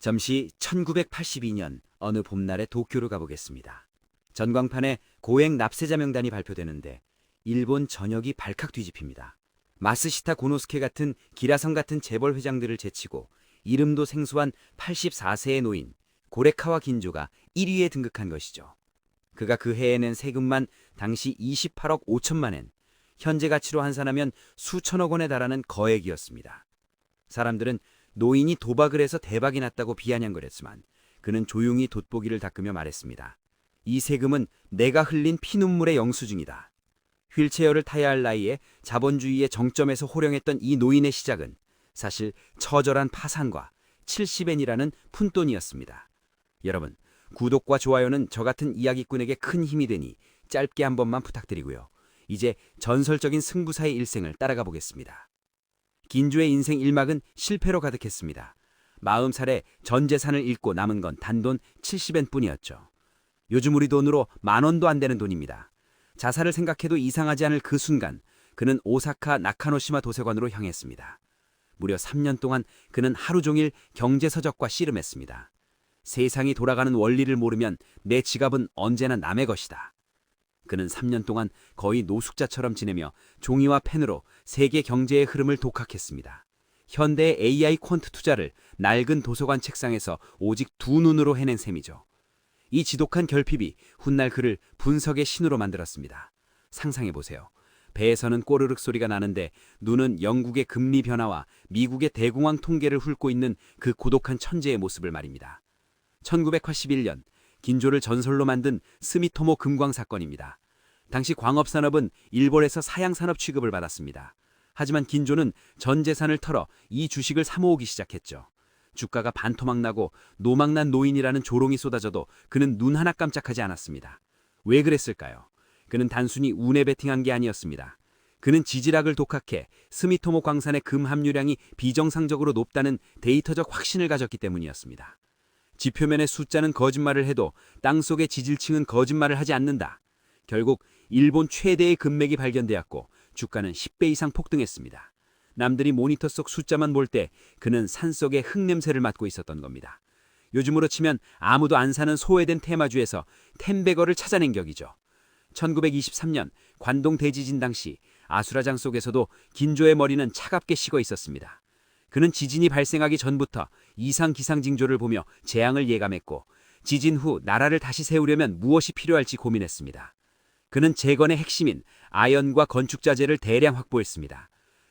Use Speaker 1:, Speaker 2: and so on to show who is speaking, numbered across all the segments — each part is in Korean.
Speaker 1: 잠시 1982년 어느 봄날에 도쿄로 가보겠습니다. 전광판에 고액 납세자 명단이 발표되는데 일본 전역이 발칵 뒤집힙니다. 마스시타 고노스케 같은 기라성 같은 재벌 회장들을 제치고 이름도 생소한 84세의 노인 고레카와 긴조가 1위에 등극한 것이죠. 그가 그 해에 낸 세금만 당시 28억 5천만 엔, 현재 가치로 환산하면 수천억 원에 달하는 거액이었습니다. 사람들은 노인이 도박을 해서 대박이 났다고 비아냥거렸지만 그는 조용히 돋보기를 닦으며 말했습니다. 이 세금은 내가 흘린 피눈물의 영수증이다. 휠체어를 타야 할 나이에 자본주의의 정점에서 호령했던 이 노인의 시작은 사실 처절한 파산과 70엔이라는 푼돈이었습니다. 여러분, 구독과 좋아요는 저 같은 이야기꾼에게 큰 힘이 되니 짧게 한 번만 부탁드리고요. 이제 전설적인 승부사의 일생을 따라가 보겠습니다. 긴조의 인생 1막은 실패로 가득했습니다. 40살에 전 재산을 잃고 남은 건 단돈 70엔 뿐이었죠. 요즘 우리 돈으로 10,000원도 안 되는 돈입니다. 자살을 생각해도 이상하지 않을 그 순간 그는 오사카 나카노시마 도서관으로 향했습니다. 무려 3년 동안 그는 하루 종일 경제서적과 씨름했습니다. 세상이 돌아가는 원리를 모르면 내 지갑은 언제나 남의 것이다. 그는 3년 동안 거의 노숙자처럼 지내며 종이와 펜으로 세계 경제의 흐름을 독학했습니다. 현대의 AI 퀀트 투자를 낡은 도서관 책상에서 오직 두 눈으로 해낸 셈이죠. 이 지독한 결핍이 훗날 그를 분석의 신으로 만들었습니다. 상상해보세요. 배에서는 꼬르륵 소리가 나는데 눈은 영국의 금리 변화와 미국의 대공황 통계를 훑고 있는 그 고독한 천재의 모습을 말입니다. 1981년 긴조를 전설로 만든 스미토모 금광 사건입니다. 당시 광업산업은 일본에서 사양산업 취급을 받았습니다. 하지만 긴조는 전 재산을 털어 이 주식을 사모으기 시작했죠. 주가가 반토막 나고 노망난 노인이라는 조롱이 쏟아져도 그는 눈 하나 깜짝하지 않았습니다. 왜 그랬을까요? 그는 단순히 운에 베팅한 게 아니었습니다. 그는 지질학을 독학해 스미토모 광산의 금 함유량이 비정상적으로 높다는 데이터적 확신을 가졌기 때문이었습니다. 지표면의 숫자는 거짓말을 해도 땅속의 지질층은 거짓말을 하지 않는다. 결국 일본 최대의 금맥이 발견되었고 주가는 10배 이상 폭등했습니다. 남들이 모니터 속 숫자만 볼 때 그는 산속의 흙냄새를 맡고 있었던 겁니다. 요즘으로 치면 아무도 안 사는 소외된 테마주에서 텐베거를 찾아낸 격이죠. 1923년 관동 대지진 당시 아수라장 속에서도 긴조의 머리는 차갑게 식어 있었습니다. 그는 지진이 발생하기 전부터 이상 기상 징조를 보며 재앙을 예감했고 지진 후 나라를 다시 세우려면 무엇이 필요할지 고민했습니다. 그는 재건의 핵심인 아연과 건축자재를 대량 확보했습니다.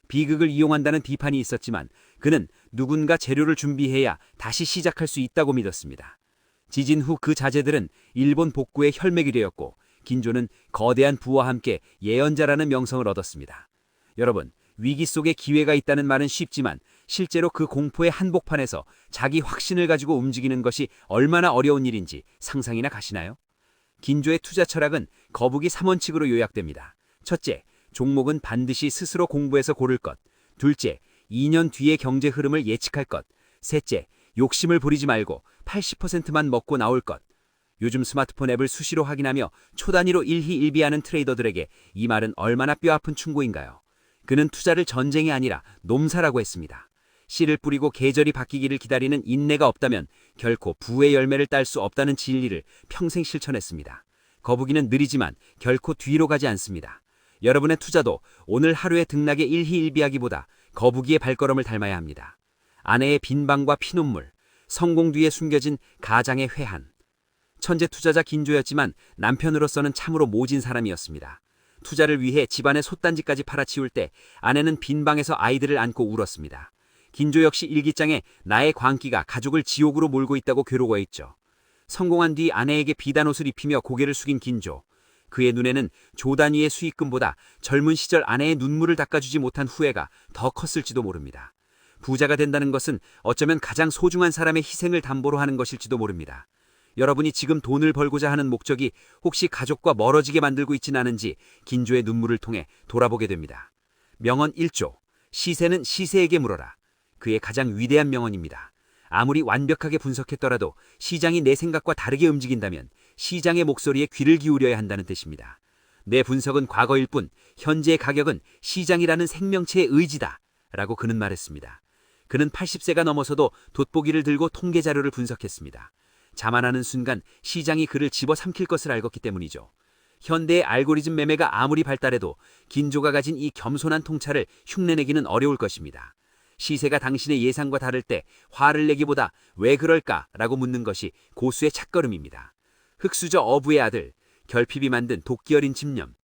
Speaker 1: 비극을 이용한다는 비판이 있었지만 그는 누군가 재료를 준비해야 다시 시작할 수 있다고 믿었습니다. 지진 후 그 자재들은 일본 복구의 혈맥이 되었고 긴조는 거대한 부와 함께 예언자라는 명성을 얻었습니다. 여러분, 위기 속에 기회가 있다는 말은 쉽지만 실제로 그 공포의 한복판에서 자기 확신을 가지고 움직이는 것이 얼마나 어려운 일인지 상상이나 가시나요? 긴조의 투자 철학은 거북이 3원칙으로 요약됩니다. 첫째, 종목은 반드시 스스로 공부해서 고를 것. 둘째, 2년 뒤의 경제 흐름을 예측할 것. 셋째, 욕심을 부리지 말고 80%만 먹고 나올 것. 요즘 스마트폰 앱을 수시로 확인하며 초단위로 일희일비하는 트레이더들에게 이 말은 얼마나 뼈아픈 충고인가요? 그는 투자를 전쟁이 아니라 농사라고 했습니다. 씨를 뿌리고 계절이 바뀌기를 기다리는 인내가 없다면 결코 부의 열매를 딸 수 없다는 진리를 평생 실천했습니다. 거북이는 느리지만 결코 뒤로 가지 않습니다. 여러분의 투자도 오늘 하루의 등락에 일희일비하기보다 거북이의 발걸음을 닮아야 합니다. 아내의 빈방과 피눈물, 성공 뒤에 숨겨진 가장의 회한. 천재 투자자 긴조였지만 남편으로서는 참으로 모진 사람이었습니다. 투자를 위해 집안의 솥단지까지 팔아치울 때 아내는 빈방에서 아이들을 안고 울었습니다. 긴조 역시 일기장에 나의 광기가 가족을 지옥으로 몰고 있다고 괴로워했죠. 성공한 뒤 아내에게 비단옷을 입히며 고개를 숙인 긴조. 그의 눈에는 조 단위의 수익금보다 젊은 시절 아내의 눈물을 닦아주지 못한 후회가 더 컸을지도 모릅니다. 부자가 된다는 것은 어쩌면 가장 소중한 사람의 희생을 담보로 하는 것일지도 모릅니다. 여러분이 지금 돈을 벌고자 하는 목적이 혹시 가족과 멀어지게 만들고 있진 않은지 긴조의 눈물을 통해 돌아보게 됩니다. 명언 1조, 시세는 시세에게 물어라. 그의 가장 위대한 명언입니다. 아무리 완벽하게 분석했더라도 시장이 내 생각과 다르게 움직인다면 시장의 목소리에 귀를 기울여야 한다는 뜻입니다. 내 분석은 과거일 뿐 현재의 가격은 시장이라는 생명체의 의지다 라고 그는 말했습니다. 그는 80세가 넘어서도 돋보기를 들고 통계 자료를 분석했습니다. 자만하는 순간 시장이 그를 집어삼킬 것을 알겠기 때문이죠. 현대의 알고리즘 매매가 아무리 발달해도 긴조가 가진 이 겸손한 통찰을 흉내내기는 어려울 것입니다. 시세가 당신의 예상과 다를 때 화를 내기보다 왜 그럴까라고 묻는 것이 고수의 첫걸음입니다. 흙수저 어부의 아들, 결핍이 만든 도끼 어린 집념.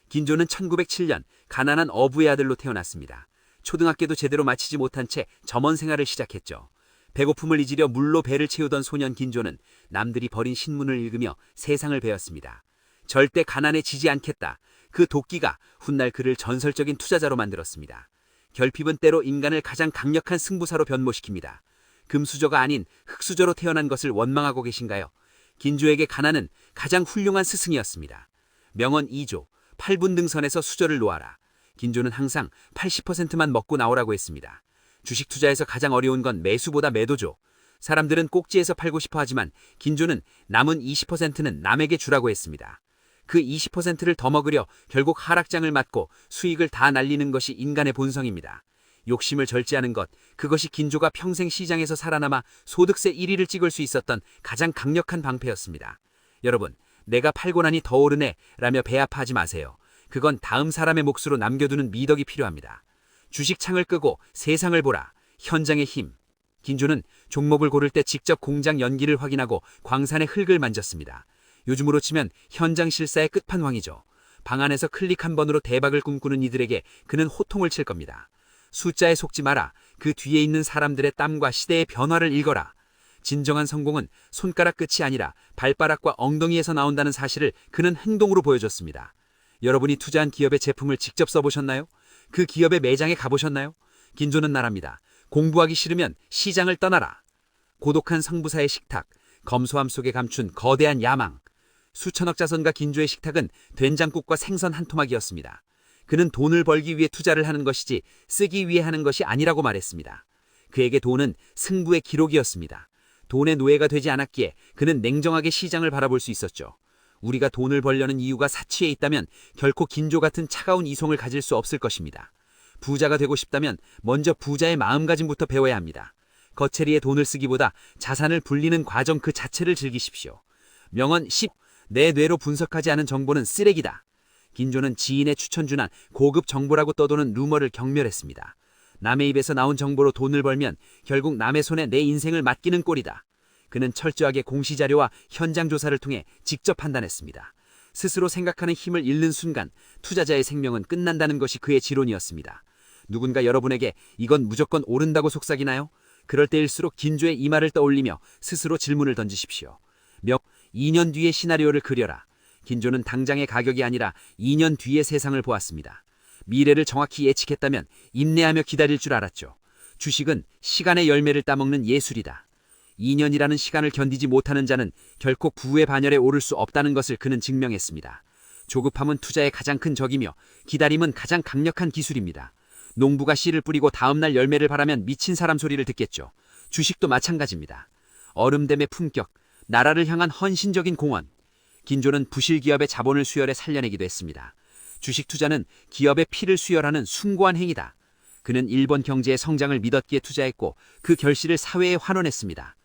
Speaker 1: 긴조는 1907년 가난한 어부의 아들로 태어났습니다. 초등학교도 제대로 마치지 못한 채 점원 생활을 시작했죠. 배고픔을 잊으려 물로 배를 채우던 소년 긴조는 남들이 버린 신문을 읽으며 세상을 배웠습니다. 절대 가난에 지지 않겠다. 그 도끼가 훗날 그를 전설적인 투자자로 만들었습니다. 결핍은 때로 인간을 가장 강력한 승부사로 변모시킵니다. 금수저가 아닌 흙수저로 태어난 것을 원망하고 계신가요? 긴조에게 가난은 가장 훌륭한 스승이었습니다. 명언 2조, 8분 등선에서 수저를 놓아라. 긴조는 항상 80%만 먹고 나오라고 했습니다. 주식 투자에서 가장 어려운 건 매수보다 매도죠. 사람들은 꼭지에서 팔고 싶어 하지만 긴조는 남은 20%는 남에게 주라고 했습니다. 그 20%를 더 먹으려 결국 하락장을 맞고 수익을 다 날리는 것이 인간의 본성입니다. 욕심을 절제하는 것, 그것이 긴조가 평생 시장에서 살아남아 소득세 1위를 찍을 수 있었던 가장 강력한 방패였습니다. 여러분, 내가 팔고 나니 더 오르네 라며 배 아파하지 마세요. 그건 다음 사람의 몫으로 남겨두는 미덕이 필요합니다. 주식 창을 끄고 세상을 보라. 현장의 힘. 긴조는 종목을 고를 때 직접 공장 연기를 확인하고 광산의 흙을 만졌습니다. 요즘으로 치면 현장 실사의 끝판왕이죠. 방 안에서 클릭 한 번으로 대박을 꿈꾸는 이들에게 그는 호통을 칠 겁니다. 숫자에 속지 마라. 그 뒤에 있는 사람들의 땀과 시대의 변화를 읽어라. 진정한 성공은 손가락 끝이 아니라 발바닥과 엉덩이에서 나온다는 사실을 그는 행동으로 보여줬습니다. 여러분이 투자한 기업의 제품을 직접 써보셨나요? 그 기업의 매장에 가보셨나요? 긴조는 말합니다. 공부하기 싫으면 시장을 떠나라. 고독한 성부사의 식탁, 검소함 속에 감춘 거대한 야망. 수천억 자손과 긴조의 식탁은 된장국과 생선 한 토막이었습니다. 그는 돈을 벌기 위해 투자를 하는 것이지 쓰기 위해 하는 것이 아니라고 말했습니다. 그에게 돈은 승부의 기록이었습니다. 돈의 노예가 되지 않았기에 그는 냉정하게 시장을 바라볼 수 있었죠. 우리가 돈을 벌려는 이유가 사치에 있다면 결코 긴조 같은 차가운 이성을 가질 수 없을 것입니다. 부자가 되고 싶다면 먼저 부자의 마음가짐부터 배워야 합니다. 거체리에 돈을 쓰기보다 자산을 불리는 과정 그 자체를 즐기십시오. 명언 10. 내 뇌로 분석하지 않은 정보는 쓰레기다. 긴조는 지인의 추천주난 고급 정보라고 떠도는 루머를 경멸했습니다. 남의 입에서 나온 정보로 돈을 벌면 결국 남의 손에 내 인생을 맡기는 꼴이다. 그는 철저하게 공시자료와 현장 조사를 통해 직접 판단했습니다. 스스로 생각하는 힘을 잃는 순간 투자자의 생명은 끝난다는 것이 그의 지론이었습니다. 누군가 여러분에게 이건 무조건 오른다고 속삭이나요? 그럴 때일수록 긴조의 이 말을 떠올리며 스스로 질문을 던지십시오. 2년 뒤의 시나리오를 그려라. 긴조는 당장의 가격이 아니라 2년 뒤의 세상을 보았습니다. 미래를 정확히 예측했다면 인내하며 기다릴 줄 알았죠. 주식은 시간의 열매를 따먹는 예술이다. 2년이라는 시간을 견디지 못하는 자는 결코 부의 반열에 오를 수 없다는 것을 그는 증명했습니다. 조급함은 투자의 가장 큰 적이며 기다림은 가장 강력한 기술입니다. 농부가 씨를 뿌리고 다음날 열매를 바라면 미친 사람 소리를 듣겠죠. 주식도 마찬가지입니다. 얼음댐의 품격, 나라를 향한 헌신적인 공헌. 긴조는 부실 기업의 자본을 수혈해 살려내기도 했습니다. 주식 투자는 기업의 피를 수혈하는 숭고한 행위다. 그는 일본 경제의 성장을 믿었기에 투자했고 그 결실을 사회에 환원했습니다.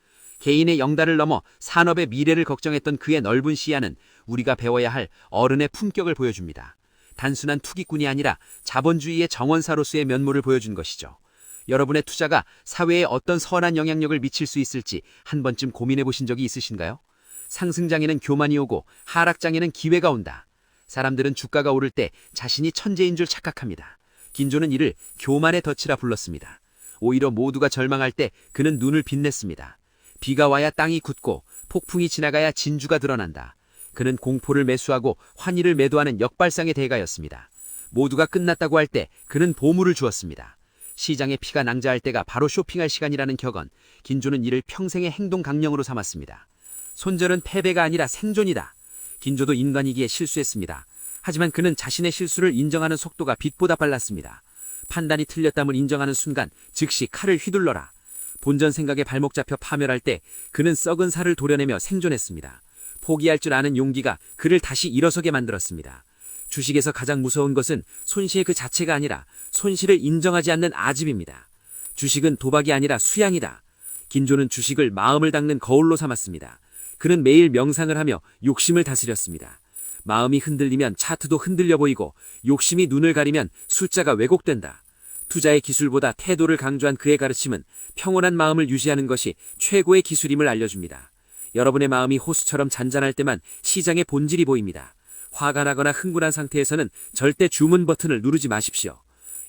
Speaker 1: 개인의 영달을 넘어 산업의 미래를 걱정했던 그의 넓은 시야는 우리가 배워야 할 어른의 품격을 보여줍니다. 단순한 투기꾼이 아니라 자본주의의 정원사로서의 면모를 보여준 것이죠. 여러분의 투자가 사회에 어떤 선한 영향력을 미칠 수 있을지 한 번쯤 고민해 보신 적이 있으신가요? 상승장에는 교만이 오고 하락장에는 기회가 온다. 사람들은 주가가 오를 때 자신이 천재인 줄 착각합니다. 긴조는 이를 교만의 덫이라 불렀습니다. 오히려 모두가 절망할 때 그는 눈을 빛냈습니다. 비가 와야 땅이 굳고 폭풍이 지나가야 진주가 드러난다. 그는 공포를 매수하고 환희를 매도하는 역발상의 대가였습니다. 모두가 끝났다고 할 때 그는 보물을 주었습니다. 시장에 피가 낭자할 때가 바로 쇼핑할 시간이라는 격언, 긴조는 이를 평생의 행동 강령으로 삼았습니다. 손절은 패배가 아니라 생존이다. 긴조도 인간이기에 실수했습니다. 하지만 그는 자신의 실수를 인정하는 속도가 빛보다 빨랐습니다. 판단이 틀렸담을 인정하는 순간 즉시 칼을 휘둘러라. 본전 생각에 발목 잡혀 파멸할 때 그는 썩은 살을 도려내며 생존했습니다. 포기할 줄 아는 용기가 그를 다시 일어서게 만들었습니다. 주식에서 가장 무서운 것은 손실 그 자체가 아니라 손실을 인정하지 않는 아집입니다.
Speaker 2: 주식은 도박이 아니라 수양이다. 긴조는 주식을 마음을 닦는 거울로 삼았습니다. 그는 매일 명상을 하며 욕심을 다스렸습니다. 마음이 흔들리면 차트도 흔들려 보이고 욕심이 눈을 가리면 숫자가 왜곡된다. 투자의 기술보다 태도를 강조한 그의 가르침은 평온한 마음을 유지하는 것이 최고의 기술임을 알려줍니다. 여러분의 마음이 호수처럼 잔잔할 때만 시장의 본질이 보입니다. 화가 나거나 흥분한 상태에서는 절대 주문 버튼을 누르지 마십시오.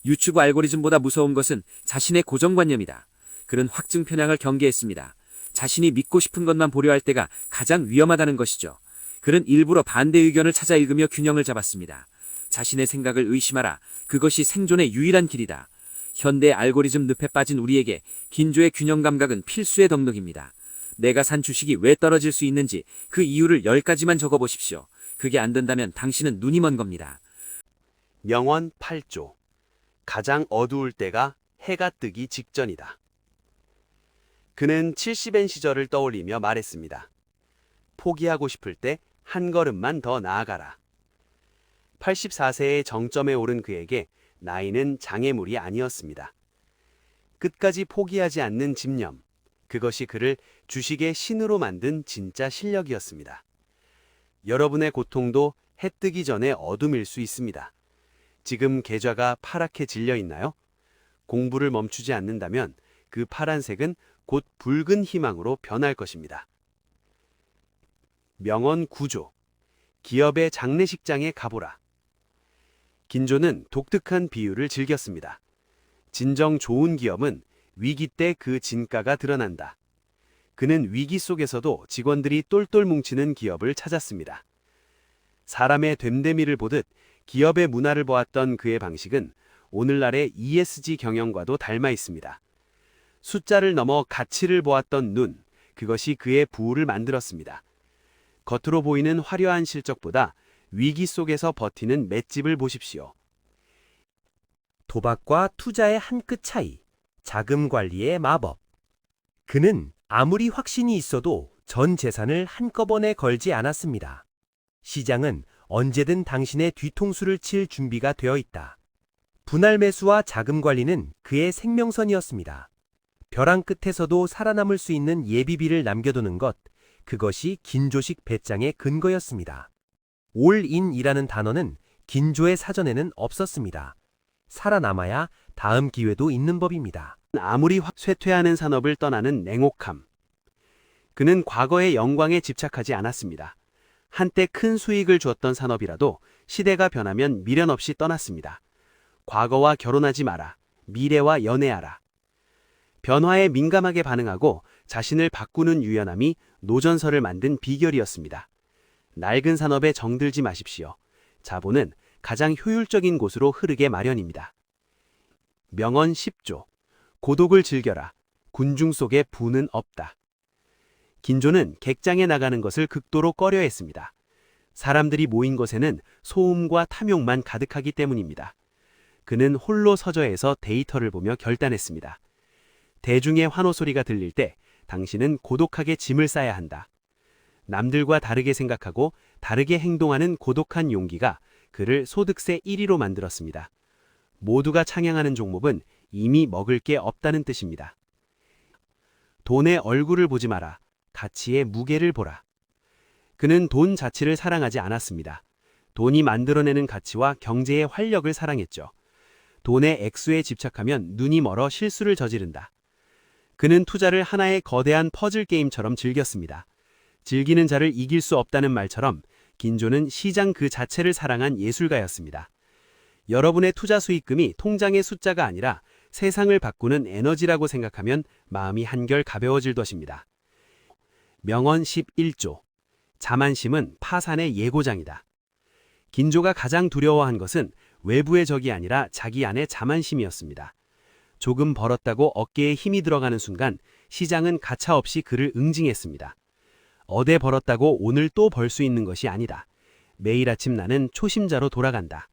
Speaker 2: 유튜브 알고리즘보다 무서운 것은 자신의 고정관념이다. 그는 확증 편향을 경계했습니다. 자신이 믿고 싶은 것만 보려 할 때가 가장 위험하다는 것이죠. 그는 일부러 반대 의견을 찾아 읽으며 균형을 잡았습니다. 자신의 생각을 의심하라. 그것이 생존의 유일한 길이다. 현대 알고리즘 늪에 빠진 우리에게 긴조의 균형 감각은 필수의 덕목입니다. 내가 산 주식이 왜 떨어질 수 있는지 그 이유를 10가지만 적어보십시오. 그게 안 된다면 당신은 눈이 먼 겁니다.
Speaker 3: 명언 8조. 가장 어두울 때가 해가 뜨기 직전이다. 그는 70엔 시절을 떠올리며 말했습니다. 포기하고 싶을 때 한 걸음만 더 나아가라. 84세의 정점에 오른 그에게 나이는 장애물이 아니었습니다. 끝까지 포기하지 않는 집념, 그것이 그를 주식의 신으로 만든 진짜 실력이었습니다. 여러분의 고통도 해 뜨기 전에 어둠일 수 있습니다. 지금 계좌가 파랗게 질려 있나요? 공부를 멈추지 않는다면 그 파란색은 곧 붉은 희망으로 변할 것입니다. 명언 9조. 기업의 장례식장에 가보라. 긴조는 독특한 비유를 즐겼습니다. 진정 좋은 기업은 위기 때 그 진가가 드러난다. 그는 위기 속에서도 직원들이 똘똘 뭉치는 기업을 찾았습니다. 사람의 됨됨이를 보듯 기업의 문화를 보았던 그의 방식은 오늘날의 ESG 경영과도 닮아 있습니다. 숫자를 넘어 가치를 보았던 눈, 그것이 그의 부를 만들었습니다. 겉으로 보이는 화려한 실적보다 위기 속에서 버티는 맷집을 보십시오.
Speaker 4: 도박과 투자의 한 끗 차이, 자금 관리의 마법. 그는 아무리 확신이 있어도 전 재산을 한꺼번에 걸지 않았습니다. 시장은 언제든 당신의 뒤통수를 칠 준비가 되어 있다. 분할 매수와 자금 관리는 그의 생명선이었습니다. 벼랑 끝에서도 살아남을 수 있는 예비비를 남겨두는 것, 그것이 긴조식 배짱의 근거였습니다. 올인이라는 단어는 긴조의 사전에는 없었습니다. 살아남아야 다음 기회도 있는 법입니다.
Speaker 3: 아무리 쇠퇴하는 산업을 떠나는 냉혹함. 그는 과거의 영광에 집착하지 않았습니다. 한때 큰 수익을 주었던 산업이라도 시대가 변하면 미련 없이 떠났습니다. 과거와 결혼하지 마라. 미래와 연애하라. 변화에 민감하게 반응하고 자신을 바꾸는 유연함이 노전설을 만든 비결이었습니다. 낡은 산업에 정들지 마십시오. 자본은 가장 효율적인 곳으로 흐르게 마련입니다. 명언 10조. 고독을 즐겨라. 군중 속에 부는 없다. 긴조는 객장에 나가는 것을 극도로 꺼려했습니다. 사람들이 모인 곳에는 소음과 탐욕만 가득하기 때문입니다. 그는 홀로 서저에서 데이터를 보며 결단했습니다. 대중의 환호 소리가 들릴 때 당신은 고독하게 짐을 싸야 한다. 남들과 다르게 생각하고 다르게 행동하는 고독한 용기가 그를 소득세 1위로 만들었습니다. 모두가 찬양하는 종목은 이미 먹을 게 없다는 뜻입니다. 돈의 얼굴을 보지 마라. 가치의 무게를 보라. 그는 돈 자체를 사랑하지 않았습니다. 돈이 만들어내는 가치와 경제의 활력을 사랑했죠. 돈의 액수에 집착하면 눈이 멀어 실수를 저지른다. 그는 투자를 하나의 거대한 퍼즐 게임처럼 즐겼습니다. 즐기는 자를 이길 수 없다는 말처럼 긴조는 시장 그 자체를 사랑한 예술가였습니다. 여러분의 투자 수익금이 통장의 숫자가 아니라 세상을 바꾸는 에너지라고 생각하면 마음이 한결 가벼워질 것입니다. 명언 11조. 자만심은 파산의 예고장이다. 긴조가 가장 두려워한 것은 외부의 적이 아니라 자기 안의 자만심이었습니다. 조금 벌었다고 어깨에 힘이 들어가는 순간 시장은 가차없이 그를 응징했습니다. 어제 벌었다고 오늘 또 벌 수 있는 것이 아니다. 매일 아침 나는 초심자로 돌아간다.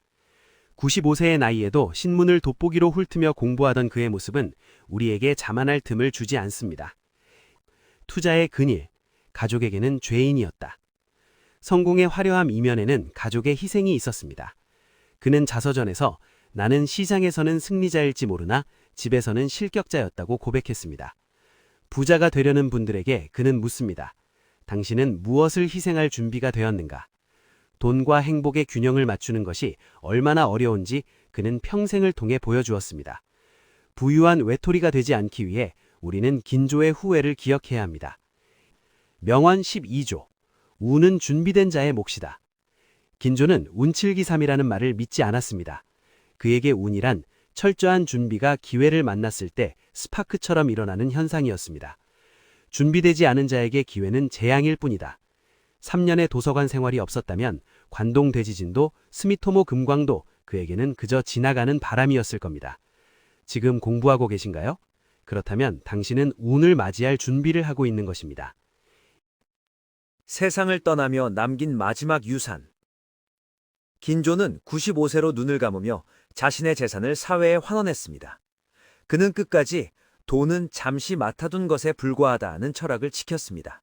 Speaker 3: 95세의 나이에도 신문을 돋보기로 훑으며 공부하던 그의 모습은 우리에게 자만할 틈을 주지 않습니다. 투자의 근일, 가족에게는 죄인이었다. 성공의 화려함 이면에는 가족의 희생이 있었습니다. 그는 자서전에서 나는 시장에서는 승리자일지 모르나 집에서는 실격자였다고 고백했습니다. 부자가 되려는 분들에게 그는 묻습니다. 당신은 무엇을 희생할 준비가 되었는가? 돈과 행복의 균형을 맞추는 것이 얼마나 어려운지 그는 평생을 통해 보여주었습니다. 부유한 외톨이가 되지 않기 위해 우리는 긴조의 후회를 기억해야 합니다. 명언 12조. 운은 준비된 자의 몫이다. 긴조는 운칠기삼이라는 말을 믿지 않았습니다. 그에게 운이란 철저한 준비가 기회를 만났을 때 스파크처럼 일어나는 현상이었습니다. 준비되지 않은 자에게 기회는 재앙일 뿐이다. 3년의 도서관 생활이 없었다면 관동 대지진도 스미토모 금광도 그에게는 그저 지나가는 바람이었을 겁니다. 지금 공부하고 계신가요? 그렇다면 당신은 운을 맞이할 준비를 하고 있는 것입니다.
Speaker 5: 세상을 떠나며 남긴 마지막 유산. 긴조는 95세로 눈을 감으며 자신의 재산을 사회에 환원했습니다. 그는 끝까지 돈은 잠시 맡아둔 것에 불과하다는 철학을 지켰습니다.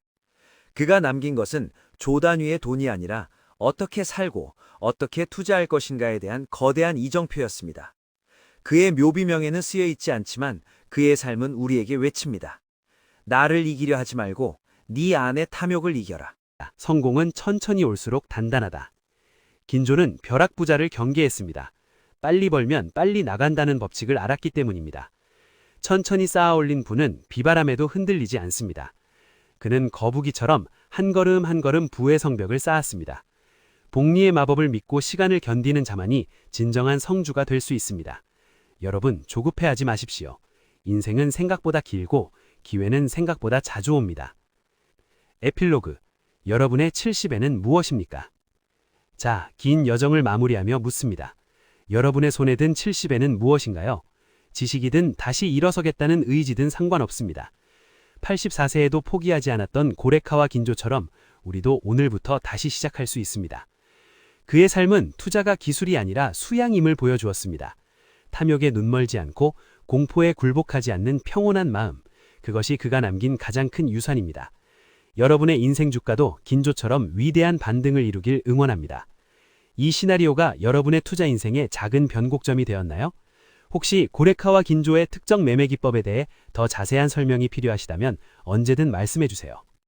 Speaker 5: 그가 남긴 것은 조 단위의 돈이 아니라 어떻게 살고 어떻게 투자할 것인가에 대한 거대한 이정표였습니다. 그의 묘비명에는 쓰여 있지 않지만 그의 삶은 우리에게 외칩니다. 나를 이기려 하지 말고 네 안의 탐욕을 이겨라.
Speaker 3: 성공은 천천히 올수록 단단하다. 긴조는 벼락부자를 경계했습니다. 빨리 벌면 빨리 나간다는 법칙을 알았기 때문입니다. 천천히 쌓아 올린 부는 비바람에도 흔들리지 않습니다. 그는 거북이처럼 한 걸음 한 걸음 부의 성벽을 쌓았습니다. 복리의 마법을 믿고 시간을 견디는 자만이 진정한 성주가 될 수 있습니다. 여러분, 조급해하지 마십시오. 인생은 생각보다 길고 기회는 생각보다 자주 옵니다. 에필로그. 여러분의 70에는 무엇입니까? 자, 긴 여정을 마무리하며 묻습니다. 여러분의 손에 든 70에는 무엇인가요? 지식이든 다시 일어서겠다는 의지든 상관없습니다. 84세에도 포기하지 않았던 고레카와 긴조처럼 우리도 오늘부터 다시 시작할 수 있습니다. 그의 삶은 투자가 기술이 아니라 수양임을 보여주었습니다. 탐욕에 눈멀지 않고 공포에 굴복하지 않는 평온한 마음, 그것이 그가 남긴 가장 큰 유산입니다. 여러분의 인생 주가도 긴조처럼 위대한 반등을 이루길 응원합니다. 이 시나리오가 여러분의 투자 인생의 작은 변곡점이 되었나요? 혹시 고레카와 긴조의 특정 매매 기법에 대해 더 자세한 설명이 필요하시다면 언제든 말씀해 주세요.